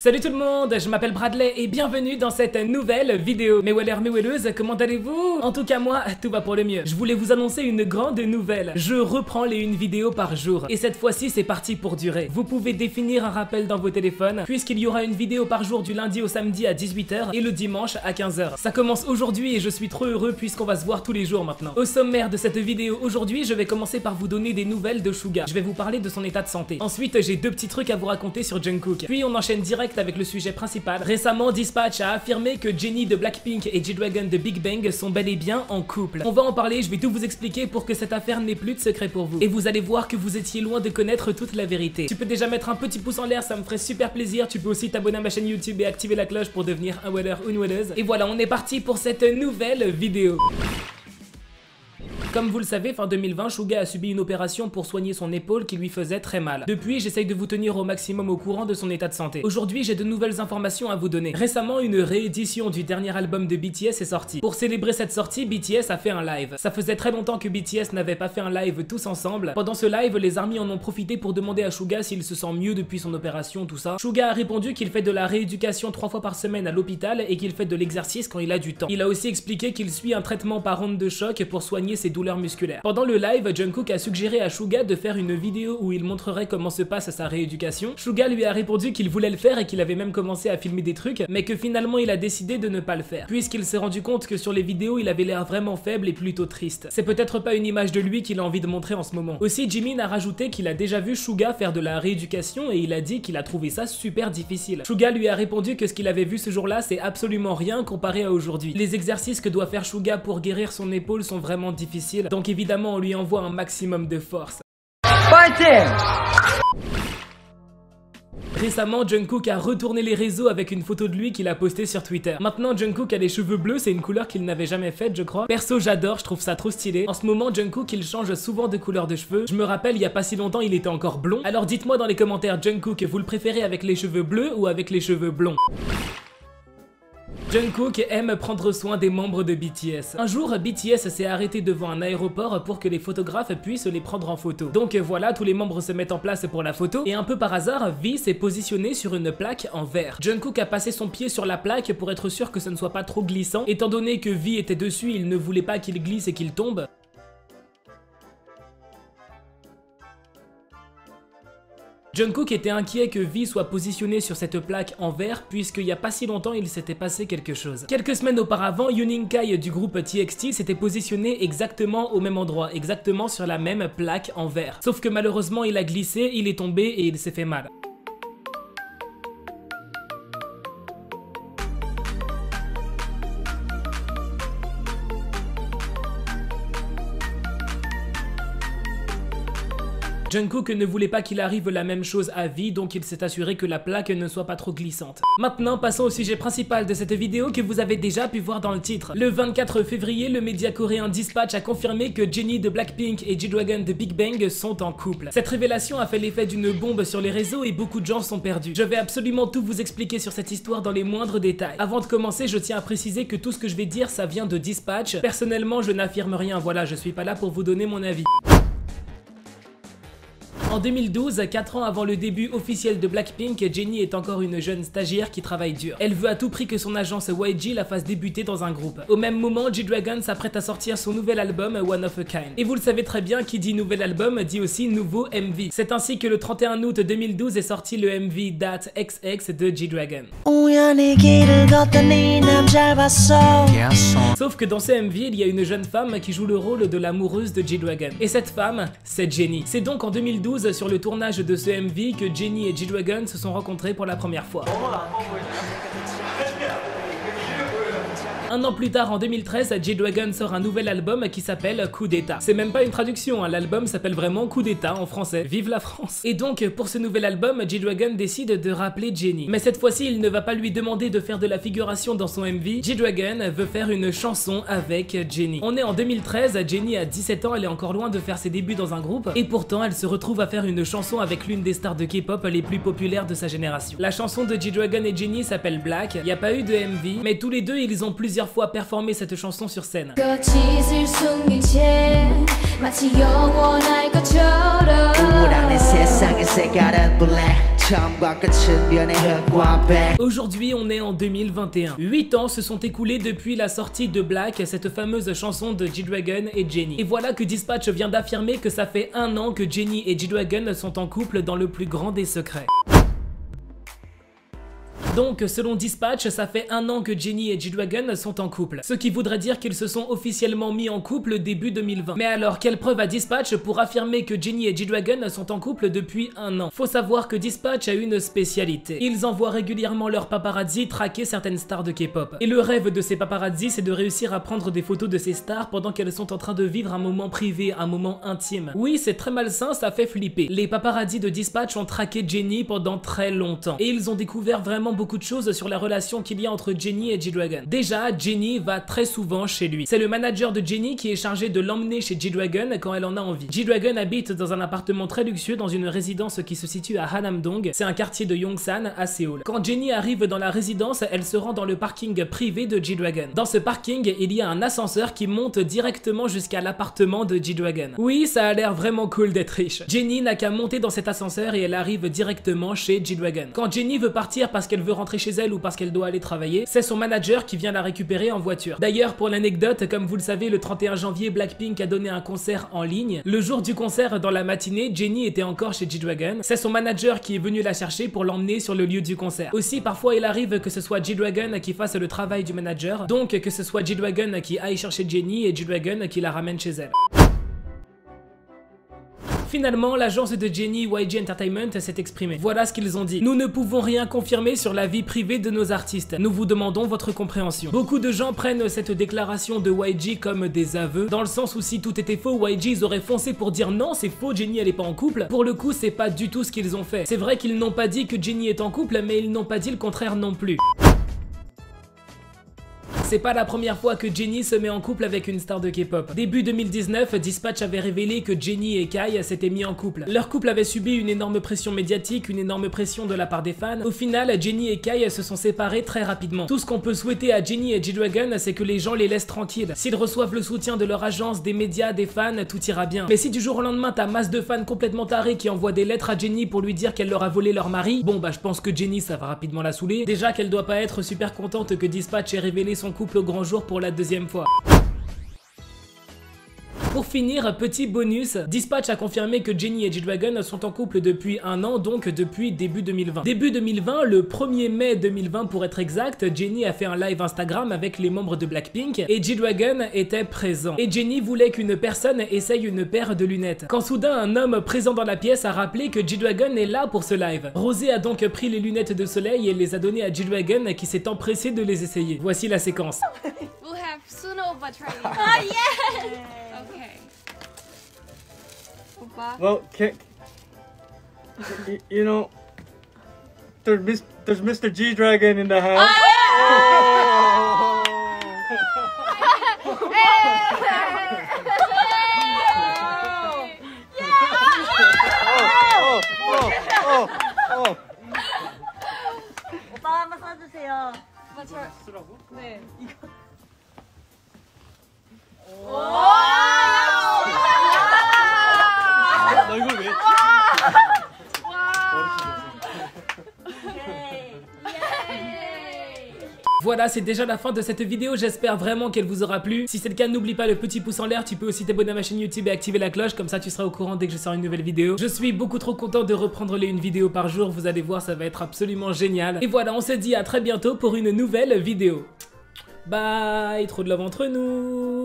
Salut tout le monde, je m'appelle Bradley et bienvenue dans cette nouvelle vidéo. Mes wellers, mes welleuses, comment allez-vous? En tout cas moi, tout va pour le mieux. Je voulais vous annoncer une grande nouvelle. Je reprends les 1 vidéo par jour. Et cette fois-ci, c'est parti pour durer. Vous pouvez définir un rappel dans vos téléphones, puisqu'il y aura une vidéo par jour du lundi au samedi à 18 h et le dimanche à 15 h. Ça commence aujourd'hui et je suis trop heureux puisqu'on va se voir tous les jours maintenant. Au sommaire de cette vidéo aujourd'hui, je vais commencer par vous donner des nouvelles de Suga. Je vais vous parler de son état de santé. Ensuite, j'ai 2 petits trucs à vous raconter sur Jungkook. Puis on enchaîne direct avec le sujet principal. Récemment, Dispatch a affirmé que Jennie de Blackpink et G-Dragon de Big Bang sont bel et bien en couple. On va en parler, je vais tout vous expliquer pour que cette affaire n'ait plus de secret pour vous. Et vous allez voir que vous étiez loin de connaître toute la vérité. Tu peux déjà mettre un petit pouce en l'air, ça me ferait super plaisir. Tu peux aussi t'abonner à ma chaîne YouTube et activer la cloche pour devenir un weller ou une welleuse. Et voilà, on est parti pour cette nouvelle vidéo. Comme vous le savez, fin 2020, Suga a subi une opération pour soigner son épaule qui lui faisait très mal. Depuis, j'essaye de vous tenir au maximum au courant de son état de santé. Aujourd'hui, j'ai de nouvelles informations à vous donner. Récemment, une réédition du dernier album de BTS est sortie. Pour célébrer cette sortie, BTS a fait un live. Ça faisait très longtemps que BTS n'avait pas fait un live tous ensemble. Pendant ce live, les ARMY en ont profité pour demander à Suga s'il se sent mieux depuis son opération, tout ça. Suga a répondu qu'il fait de la rééducation 3 fois par semaine à l'hôpital et qu'il fait de l'exercice quand il a du temps. Il a aussi expliqué qu'il suit un traitement par onde de choc pour soigner ses douleurs musculaires. Pendant le live, Jungkook a suggéré à Suga de faire une vidéo où il montrerait comment se passe sa rééducation. Suga lui a répondu qu'il voulait le faire et qu'il avait même commencé à filmer des trucs, mais que finalement il a décidé de ne pas le faire, puisqu'il s'est rendu compte que sur les vidéos il avait l'air vraiment faible et plutôt triste. C'est peut-être pas une image de lui qu'il a envie de montrer en ce moment. Aussi, Jimin a rajouté qu'il a déjà vu Suga faire de la rééducation et il a dit qu'il a trouvé ça super difficile. Suga lui a répondu que ce qu'il avait vu ce jour-là c'est absolument rien comparé à aujourd'hui. Les exercices que doit faire Suga pour guérir son épaule sont vraiment difficiles, donc évidemment on lui envoie un maximum de force. Fighting! Récemment, Jungkook a retourné les réseaux avec une photo de lui qu'il a postée sur Twitter. Maintenant, Jungkook a les cheveux bleus, c'est une couleur qu'il n'avait jamais faite, je crois. Perso, j'adore, je trouve ça trop stylé. En ce moment, Jungkook, il change souvent de couleur de cheveux. Je me rappelle, il y a pas si longtemps, il était encore blond. Alors dites-moi dans les commentaires, Jungkook, vous le préférez avec les cheveux bleus ou avec les cheveux blonds? Jungkook aime prendre soin des membres de BTS. Un jour, BTS s'est arrêté devant un aéroport pour que les photographes puissent les prendre en photo. Donc voilà, tous les membres se mettent en place pour la photo et un peu par hasard, V s'est positionné sur une plaque en verre. Jungkook a passé son pied sur la plaque pour être sûr que ce ne soit pas trop glissant. Étant donné que V était dessus, il ne voulait pas qu'il glisse et qu'il tombe. Jungkook était inquiet que V soit positionné sur cette plaque en verre puisqu'il y a pas si longtemps il s'était passé quelque chose. Quelques semaines auparavant, Yoon Kai du groupe TXT s'était positionné exactement au même endroit, exactement sur la même plaque en verre. Sauf que malheureusement il a glissé, il est tombé et il s'est fait mal. Jungkook ne voulait pas qu'il arrive la même chose à V, donc il s'est assuré que la plaque ne soit pas trop glissante. Maintenant, passons au sujet principal de cette vidéo que vous avez déjà pu voir dans le titre. Le 24 février, le média coréen Dispatch a confirmé que Jennie de Blackpink et G-Dragon de Big Bang sont en couple. Cette révélation a fait l'effet d'une bombe sur les réseaux et beaucoup de gens sont perdus. Je vais absolument tout vous expliquer sur cette histoire dans les moindres détails. Avant de commencer, je tiens à préciser que tout ce que je vais dire, ça vient de Dispatch. Personnellement, je n'affirme rien, voilà, je suis pas là pour vous donner mon avis. En 2012, 4 ans avant le début officiel de Blackpink, Jennie est encore une jeune stagiaire qui travaille dur. Elle veut à tout prix que son agence YG la fasse débuter dans un groupe. Au même moment, G-Dragon s'apprête à sortir son nouvel album One of a Kind. Et vous le savez très bien, qui dit nouvel album dit aussi nouveau MV. C'est ainsi que le 31 août 2012 est sorti le MV That XX de G-Dragon. Sauf que dans ce MV, il y a une jeune femme qui joue le rôle de l'amoureuse de G-Dragon. Et cette femme, c'est Jennie. C'est donc en 2012 sur le tournage de ce MV que Jennie et G-Dragon se sont rencontrés pour la première fois. Un an plus tard, en 2013, G-Dragon sort un nouvel album qui s'appelle Coup d'État. C'est même pas une traduction, hein, l'album s'appelle vraiment Coup d'État en français. Vive la France! Et donc, pour ce nouvel album, G-Dragon décide de rappeler Jennie. Mais cette fois-ci, il ne va pas lui demander de faire de la figuration dans son MV. G-Dragon veut faire une chanson avec Jennie. On est en 2013, Jennie a 17 ans, elle est encore loin de faire ses débuts dans un groupe. Et pourtant, elle se retrouve à faire une chanson avec l'une des stars de K-pop les plus populaires de sa génération. La chanson de G-Dragon et Jennie s'appelle Black. Il n'y a pas eu de MV, mais tous les deux, ils ont plusieurs fois performé cette chanson sur scène. Aujourd'hui, on est en 2021. 8 ans se sont écoulés depuis la sortie de Black, cette fameuse chanson de G-Dragon et Jennie. Et voilà que Dispatch vient d'affirmer que ça fait 1 an que Jennie et G-Dragon sont en couple dans le plus grand des secrets. Donc, selon Dispatch, ça fait 1 an que Jennie et G-Dragon sont en couple. Ce qui voudrait dire qu'ils se sont officiellement mis en couple début 2020. Mais alors, quelle preuve a Dispatch pour affirmer que Jennie et G-Dragon sont en couple depuis 1 an? Faut savoir que Dispatch a une spécialité. Ils envoient régulièrement leurs paparazzi traquer certaines stars de K-pop. Et le rêve de ces paparazzi, c'est de réussir à prendre des photos de ces stars pendant qu'elles sont en train de vivre un moment privé, un moment intime. Oui, c'est très malsain, ça fait flipper. Les paparazzi de Dispatch ont traqué Jennie pendant très longtemps. Et ils ont découvert vraiment beaucoup de choses sur la relation qu'il y a entre Jennie et G-Dragon. Déjà, Jennie va très souvent chez lui. C'est le manager de Jennie qui est chargé de l'emmener chez G-Dragon quand elle en a envie. G-Dragon habite dans un appartement très luxueux dans une résidence qui se situe à Hanamdong, c'est un quartier de Yongsan à Séoul. Quand Jennie arrive dans la résidence, elle se rend dans le parking privé de G-Dragon. Dans ce parking, il y a un ascenseur qui monte directement jusqu'à l'appartement de G-Dragon. Oui, ça a l'air vraiment cool d'être riche. Jennie n'a qu'à monter dans cet ascenseur et elle arrive directement chez G-Dragon. Quand Jennie veut partir parce qu'elle veut rentrer chez elle ou parce qu'elle doit aller travailler, c'est son manager qui vient la récupérer en voiture. D'ailleurs, pour l'anecdote, comme vous le savez, le 31 janvier, Blackpink a donné un concert en ligne. Le jour du concert, dans la matinée, Jennie était encore chez G-Dragon. C'est son manager qui est venu la chercher pour l'emmener sur le lieu du concert. Aussi, parfois, il arrive que ce soit G-Dragon qui fasse le travail du manager, donc que ce soit G-Dragon qui aille chercher Jennie et G-Dragon qui la ramène chez elle. Finalement, l'agence de Jennie, YG Entertainment, s'est exprimée. Voilà ce qu'ils ont dit. Nous ne pouvons rien confirmer sur la vie privée de nos artistes. Nous vous demandons votre compréhension. Beaucoup de gens prennent cette déclaration de YG comme des aveux, dans le sens où si tout était faux, YG ils auraient foncé pour dire non, c'est faux, Jennie elle est pas en couple. Pour le coup, c'est pas du tout ce qu'ils ont fait. C'est vrai qu'ils n'ont pas dit que Jennie est en couple, mais ils n'ont pas dit le contraire non plus. C'est pas la première fois que Jennie se met en couple avec une star de K-pop. Début 2019, Dispatch avait révélé que Jennie et Kai s'étaient mis en couple. Leur couple avait subi une énorme pression médiatique, une énorme pression de la part des fans. Au final, Jennie et Kai se sont séparés très rapidement. Tout ce qu'on peut souhaiter à Jennie et G-Dragon, c'est que les gens les laissent tranquilles. S'ils reçoivent le soutien de leur agence, des médias, des fans, tout ira bien. Mais si du jour au lendemain, t'as masse de fans complètement tarés qui envoient des lettres à Jennie pour lui dire qu'elle leur a volé leur mari, bon bah je pense que Jennie ça va rapidement la saouler. Déjà qu'elle doit pas être super contente que Dispatch ait révélé son couple au grand jour pour la deuxième fois. Pour finir, petit bonus, Dispatch a confirmé que Jennie et G-Dragon sont en couple depuis 1 an, donc depuis début 2020. Début 2020, le 1er mai 2020 pour être exact, Jennie a fait un live Instagram avec les membres de Blackpink et G-Dragon était présent. Et Jennie voulait qu'une personne essaye une paire de lunettes. Quand soudain un homme présent dans la pièce a rappelé que G-Dragon est là pour ce live. Rosé a donc pris les lunettes de soleil et les a données à G-Dragon qui s'est empressé de les essayer. Voici la séquence. We'll have Suno Oppa try it. Oh yeah! Okay. Oppa. Well, you know, there's Mr. G-Dragon in the house. 오빠 한번 써주세요. Opa, try. 네. 나 이걸 왜? Voilà, c'est déjà la fin de cette vidéo, j'espère vraiment qu'elle vous aura plu. Si c'est le cas, n'oublie pas le petit pouce en l'air, tu peux aussi t'abonner à ma chaîne YouTube et activer la cloche, comme ça tu seras au courant dès que je sors une nouvelle vidéo. Je suis beaucoup trop content de reprendre une vidéo par jour, vous allez voir, ça va être absolument génial. Et voilà, on se dit à très bientôt pour une nouvelle vidéo. Bye, trop de love entre nous.